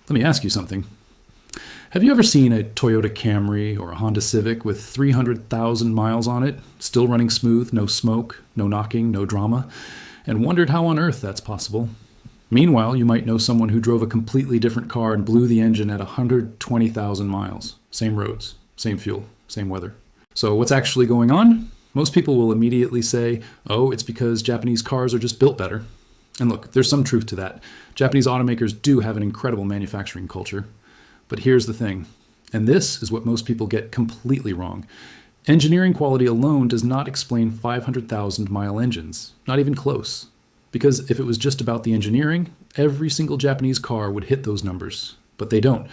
Let me ask you something. Have you ever seen a Toyota Camry or a Honda Civic with 300,000 miles on it, still running smooth, no smoke, no knocking, no drama, and wondered how on earth that's possible? Meanwhile, you might know someone who drove a completely different car and blew the engine at 120,000 miles. Same roads, same fuel, same weather. So what's actually going on? Most people will immediately say, oh, it's because Japanese cars are just built better. And look, there's some truth to that. Japanese automakers do have an incredible manufacturing culture. But here's the thing, and this is what most people get completely wrong. Engineering quality alone does not explain 500,000-mile engines, not even close. Because if it was just about the engineering, every single Japanese car would hit those numbers. But they don't.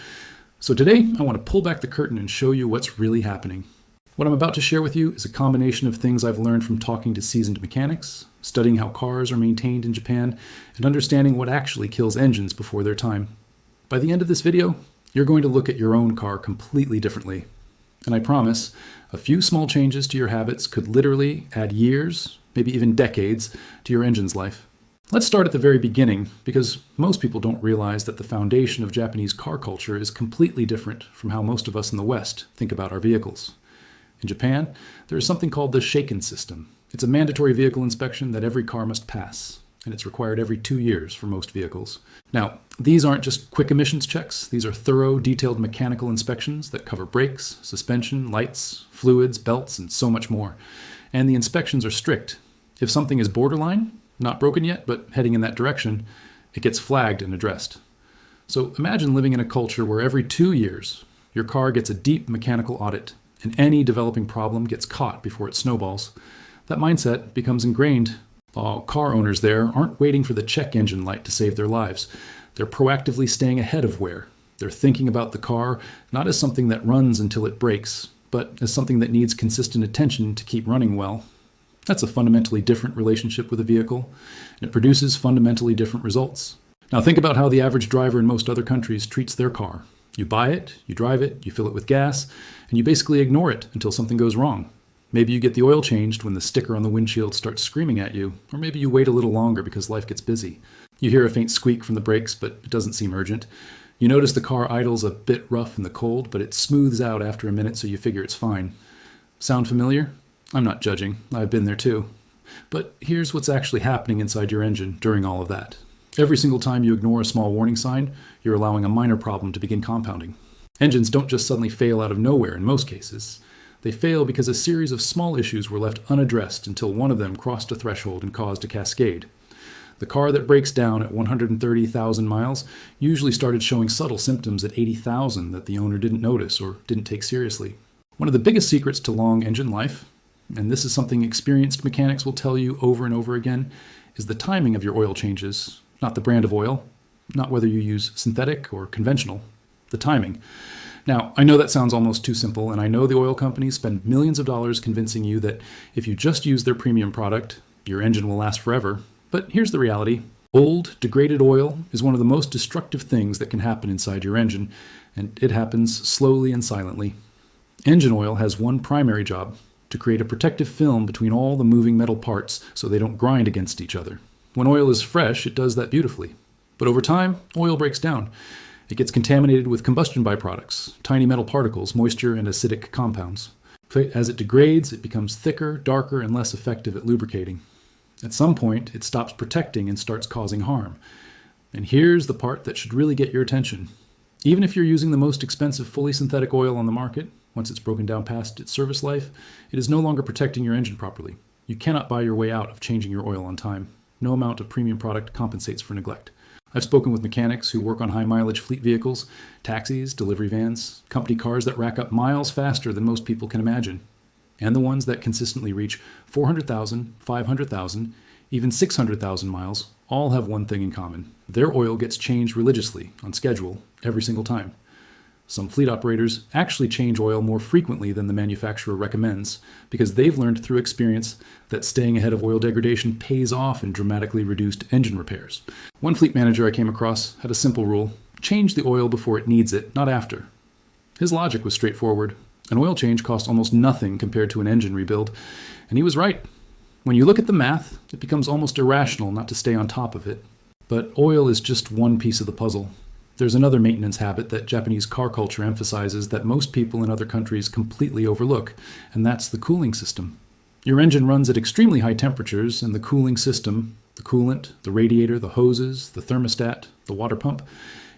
So today, I want to pull back the curtain and show you what's really happening. What I'm about to share with you is a combination of things I've learned from talking to seasoned mechanics, studying how cars are maintained in Japan, and understanding what actually kills engines before their time. By the end of this video, you're going to look at your own car completely differently. And I promise, a few small changes to your habits could literally add years, maybe even decades, to your engine's life. Let's start at the very beginning, because most people don't realize that the foundation of Japanese car culture is completely different from how most of us in the West think about our vehicles. In Japan, there is something called the Shaken system. It's a mandatory vehicle inspection that every car must pass, and it's required every 2 years for most vehicles. Now, these aren't just quick emissions checks. These are thorough, detailed mechanical inspections that cover brakes, suspension, lights, fluids, belts, and so much more. And the inspections are strict. If something is borderline, not broken yet, but heading in that direction, it gets flagged and addressed. So imagine living in a culture where every 2 years, your car gets a deep mechanical audit, and any developing problem gets caught before it snowballs. That mindset becomes ingrained. Car owners there aren't waiting for the check engine light to save their lives. They're proactively staying ahead of wear. They're thinking about the car not as something that runs until it breaks, but as something that needs consistent attention to keep running well. That's a fundamentally different relationship with a vehicle, and it produces fundamentally different results. Now think about how the average driver in most other countries treats their car. You buy it, you drive it, you fill it with gas, and you basically ignore it until something goes wrong. Maybe you get the oil changed when the sticker on the windshield starts screaming at you, or maybe you wait a little longer because life gets busy. You hear a faint squeak from the brakes, but it doesn't seem urgent. You notice the car idles a bit rough in the cold, but it smooths out after a minute, so you figure it's fine. Sound familiar? I'm not judging. I've been there too. But here's what's actually happening inside your engine during all of that. Every single time you ignore a small warning sign, you're allowing a minor problem to begin compounding. Engines don't just suddenly fail out of nowhere in most cases. They fail because a series of small issues were left unaddressed until one of them crossed a threshold and caused a cascade. The car that breaks down at 130,000 miles usually started showing subtle symptoms at 80,000 that the owner didn't notice or didn't take seriously. One of the biggest secrets to long engine life, and this is something experienced mechanics will tell you over and over again, is the timing of your oil changes, not the brand of oil, not whether you use synthetic or conventional, the timing. Now, I know that sounds almost too simple, and I know the oil companies spend millions of dollars convincing you that if you just use their premium product, your engine will last forever. But here's the reality. Old, degraded oil is one of the most destructive things that can happen inside your engine, and it happens slowly and silently. Engine oil has one primary job: to create a protective film between all the moving metal parts so they don't grind against each other. When oil is fresh, it does that beautifully. But over time, oil breaks down. It gets contaminated with combustion byproducts, tiny metal particles, moisture, and acidic compounds. As it degrades, it becomes thicker, darker, and less effective at lubricating. At some point, it stops protecting and starts causing harm. And here's the part that should really get your attention. Even if you're using the most expensive fully synthetic oil on the market, once it's broken down past its service life, it is no longer protecting your engine properly. You cannot buy your way out of changing your oil on time. No amount of premium product compensates for neglect. I've spoken with mechanics who work on high-mileage fleet vehicles, taxis, delivery vans, company cars that rack up miles faster than most people can imagine, and the ones that consistently reach 400,000, 500,000, even 600,000 miles, all have one thing in common. Their oil gets changed religiously, on schedule, every single time. Some fleet operators actually change oil more frequently than the manufacturer recommends because they've learned through experience that staying ahead of oil degradation pays off in dramatically reduced engine repairs. One fleet manager I came across had a simple rule: change the oil before it needs it, not after. His logic was straightforward. An oil change cost almost nothing compared to an engine rebuild, and he was right. When you look at the math, it becomes almost irrational not to stay on top of it. But oil is just one piece of the puzzle. There's another maintenance habit that Japanese car culture emphasizes that most people in other countries completely overlook, and that's the cooling system. Your engine runs at extremely high temperatures, and the cooling system, the coolant, the radiator, the hoses, the thermostat, the water pump,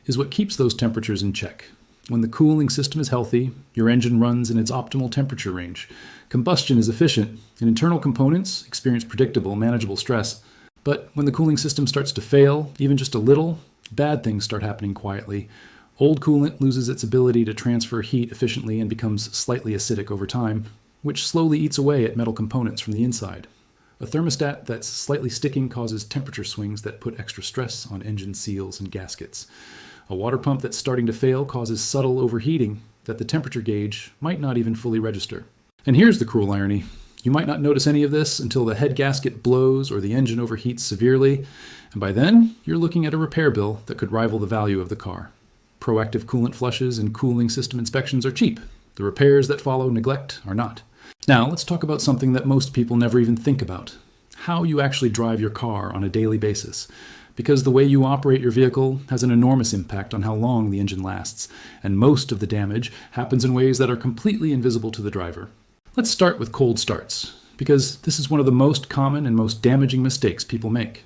is what keeps those temperatures in check. When the cooling system is healthy, your engine runs in its optimal temperature range. Combustion is efficient, and internal components experience predictable, manageable stress. But when the cooling system starts to fail, even just a little, bad things start happening quietly. Old coolant loses its ability to transfer heat efficiently and becomes slightly acidic over time, which slowly eats away at metal components from the inside. A thermostat that's slightly sticking causes temperature swings that put extra stress on engine seals and gaskets. A water pump that's starting to fail causes subtle overheating that the temperature gauge might not even fully register. And here's the cruel irony. You might not notice any of this until the head gasket blows or the engine overheats severely, and by then, you're looking at a repair bill that could rival the value of the car. Proactive coolant flushes and cooling system inspections are cheap. The repairs that follow neglect are not. Now, let's talk about something that most people never even think about: how you actually drive your car on a daily basis. Because the way you operate your vehicle has an enormous impact on how long the engine lasts, and most of the damage happens in ways that are completely invisible to the driver. Let's start with cold starts, because this is one of the most common and most damaging mistakes people make.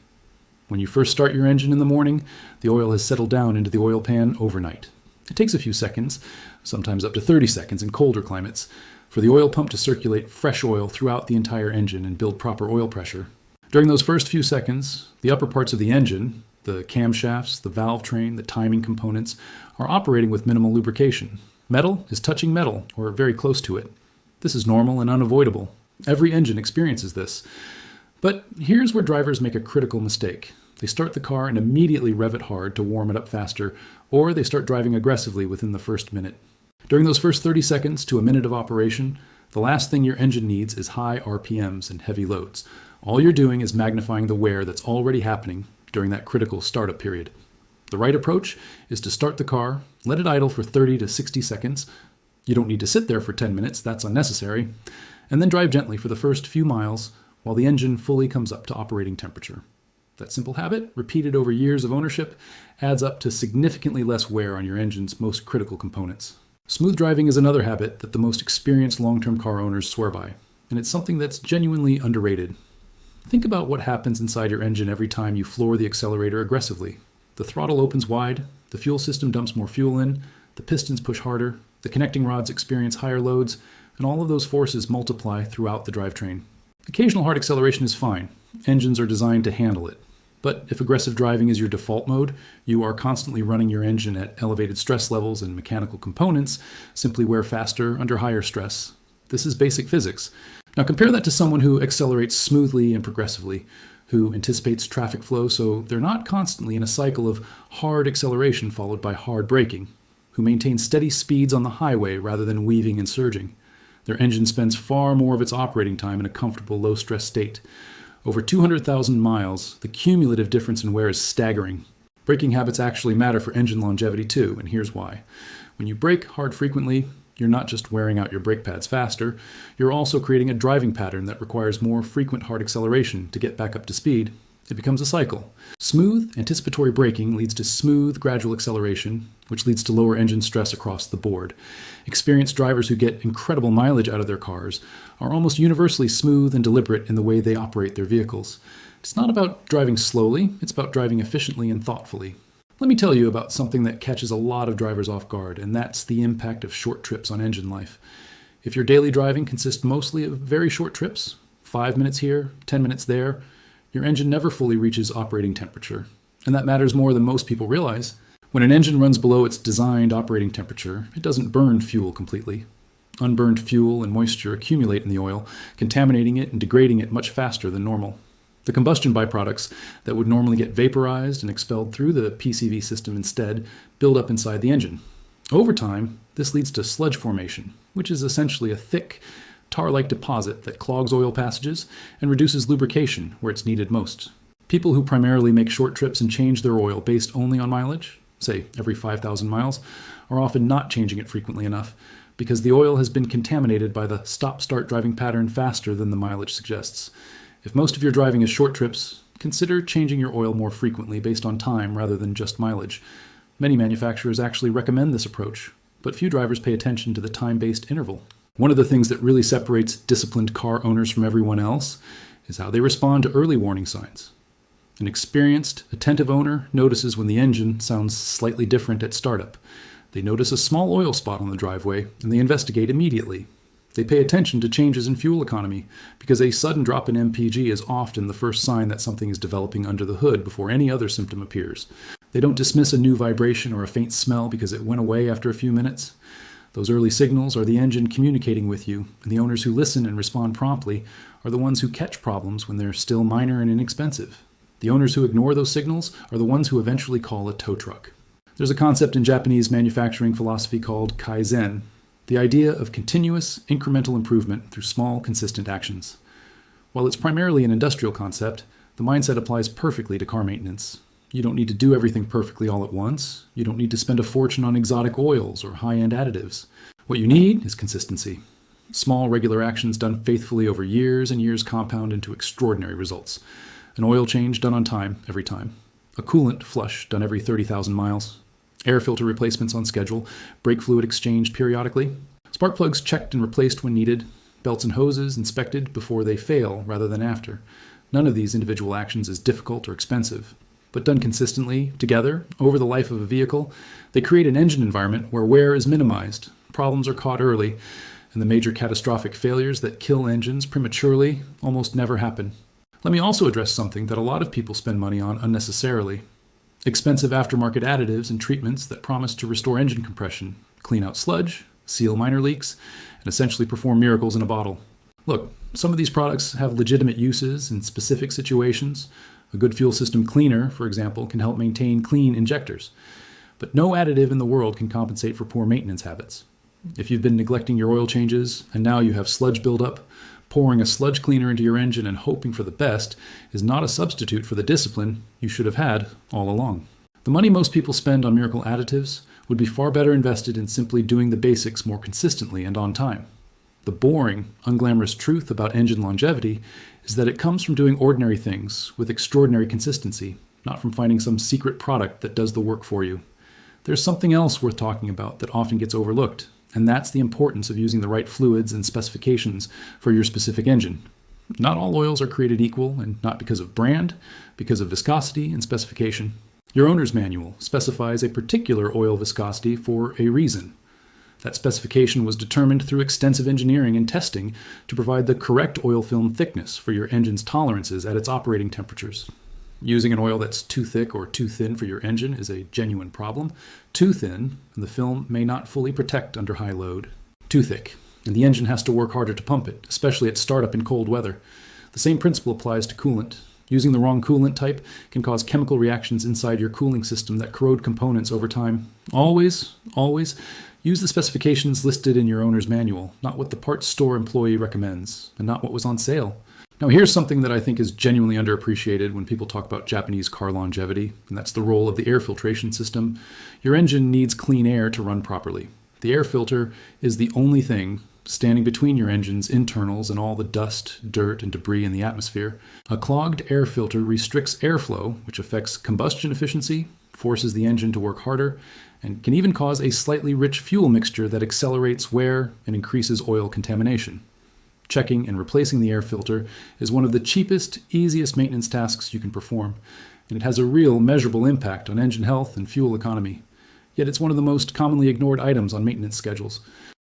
When you first start your engine in the morning, the oil has settled down into the oil pan overnight. It takes a few seconds, sometimes up to 30 seconds in colder climates, for the oil pump to circulate fresh oil throughout the entire engine and build proper oil pressure. During those first few seconds, the upper parts of the engine, the camshafts, the valve train, the timing components, are operating with minimal lubrication. Metal is touching metal, or very close to it. This is normal and unavoidable. Every engine experiences this. But here's where drivers make a critical mistake. They start the car and immediately rev it hard to warm it up faster, or they start driving aggressively within the first minute. During those first 30 seconds to a minute of operation, the last thing your engine needs is high RPMs and heavy loads. All you're doing is magnifying the wear that's already happening during that critical startup period. The right approach is to start the car, let it idle for 30 to 60 seconds. You don't need to sit there for 10 minutes, that's unnecessary, and then drive gently for the first few miles while the engine fully comes up to operating temperature. That simple habit, repeated over years of ownership, adds up to significantly less wear on your engine's most critical components. Smooth driving is another habit that the most experienced long-term car owners swear by, and it's something that's genuinely underrated. Think about what happens inside your engine every time you floor the accelerator aggressively. The throttle opens wide, the fuel system dumps more fuel in, the pistons push harder, the connecting rods experience higher loads, and all of those forces multiply throughout the drivetrain. Occasional hard acceleration is fine. Engines are designed to handle it. But if aggressive driving is your default mode, you are constantly running your engine at elevated stress levels, and mechanical components simply wear faster under higher stress. This is basic physics. Now compare that to someone who accelerates smoothly and progressively, who anticipates traffic flow so they're not constantly in a cycle of hard acceleration followed by hard braking, who maintains steady speeds on the highway rather than weaving and surging. Their engine spends far more of its operating time in a comfortable low-stress state. Over 200,000 miles, the cumulative difference in wear is staggering. Braking habits actually matter for engine longevity too, and here's why. When you brake hard frequently, you're not just wearing out your brake pads faster, you're also creating a driving pattern that requires more frequent hard acceleration to get back up to speed. It becomes a cycle. Smooth, anticipatory braking leads to smooth, gradual acceleration, which leads to lower engine stress across the board. Experienced drivers who get incredible mileage out of their cars are almost universally smooth and deliberate in the way they operate their vehicles. It's not about driving slowly, it's about driving efficiently and thoughtfully. Let me tell you about something that catches a lot of drivers off guard, and that's the impact of short trips on engine life. If your daily driving consists mostly of very short trips, 5 minutes here, 10 minutes there, your engine never fully reaches operating temperature. And that matters more than most people realize. When an engine runs below its designed operating temperature, it doesn't burn fuel completely. Unburned fuel and moisture accumulate in the oil, contaminating it and degrading it much faster than normal. The combustion byproducts that would normally get vaporized and expelled through the PCV system instead build up inside the engine. Over time, this leads to sludge formation, which is essentially a thick, tar-like deposit that clogs oil passages and reduces lubrication where it's needed most. People who primarily make short trips and change their oil based only on mileage, say every 5,000 miles, are often not changing it frequently enough because the oil has been contaminated by the stop-start driving pattern faster than the mileage suggests. If most of your driving is short trips, consider changing your oil more frequently based on time rather than just mileage. Many manufacturers actually recommend this approach, but few drivers pay attention to the time-based interval. One of the things that really separates disciplined car owners from everyone else is how they respond to early warning signs. An experienced, attentive owner notices when the engine sounds slightly different at startup. They notice a small oil spot on the driveway, and they investigate immediately. They pay attention to changes in fuel economy, because a sudden drop in MPG is often the first sign that something is developing under the hood before any other symptom appears. They don't dismiss a new vibration or a faint smell because it went away after a few minutes. Those early signals are the engine communicating with you, and the owners who listen and respond promptly are the ones who catch problems when they're still minor and inexpensive. The owners who ignore those signals are the ones who eventually call a tow truck. There's a concept in Japanese manufacturing philosophy called Kaizen, the idea of continuous, incremental improvement through small, consistent actions. While it's primarily an industrial concept, the mindset applies perfectly to car maintenance. You don't need to do everything perfectly all at once. You don't need to spend a fortune on exotic oils or high-end additives. What you need is consistency. Small, regular actions done faithfully over years and years compound into extraordinary results. An oil change done on time every time. A coolant flush done every 30,000 miles. Air filter replacements on schedule. Brake fluid exchanged periodically. Spark plugs checked and replaced when needed. Belts and hoses inspected before they fail rather than after. None of these individual actions is difficult or expensive. But done consistently, together, over the life of a vehicle, they create an engine environment where wear is minimized, problems are caught early, and the major catastrophic failures that kill engines prematurely almost never happen. Let me also address something that a lot of people spend money on unnecessarily. Expensive aftermarket additives and treatments that promise to restore engine compression, clean out sludge, seal minor leaks, and essentially perform miracles in a bottle. Look, some of these products have legitimate uses in specific situations. A good fuel system cleaner, for example, can help maintain clean injectors. But no additive in the world can compensate for poor maintenance habits. If you've been neglecting your oil changes and now you have sludge buildup, pouring a sludge cleaner into your engine and hoping for the best is not a substitute for the discipline you should have had all along. The money most people spend on miracle additives would be far better invested in simply doing the basics more consistently and on time. The boring, unglamorous truth about engine longevity is that it comes from doing ordinary things with extraordinary consistency, not from finding some secret product that does the work for you. There's something else worth talking about that often gets overlooked, and that's the importance of using the right fluids and specifications for your specific engine. Not all oils are created equal, and not because of brand, because of viscosity and specification. Your owner's manual specifies a particular oil viscosity for a reason. That specification was determined through extensive engineering and testing to provide the correct oil film thickness for your engine's tolerances at its operating temperatures. Using an oil that's too thick or too thin for your engine is a genuine problem. Too thin, and the film may not fully protect under high load. Too thick, and the engine has to work harder to pump it, especially at startup in cold weather. The same principle applies to coolant. Using the wrong coolant type can cause chemical reactions inside your cooling system that corrode components over time. Always use the specifications listed in your owner's manual, not what the parts store employee recommends, and not what was on sale. Now here's something that I think is genuinely underappreciated when people talk about Japanese car longevity, and that's the role of the air filtration system. Your engine needs clean air to run properly. The air filter is the only thing standing between your engine's internals and all the dust, dirt, and debris in the atmosphere. A clogged air filter restricts airflow, which affects combustion efficiency, forces the engine to work harder, and can even cause a slightly rich fuel mixture that accelerates wear and increases oil contamination. Checking and replacing the air filter is one of the cheapest, easiest maintenance tasks you can perform, and it has a real measurable impact on engine health and fuel economy. Yet it's one of the most commonly ignored items on maintenance schedules.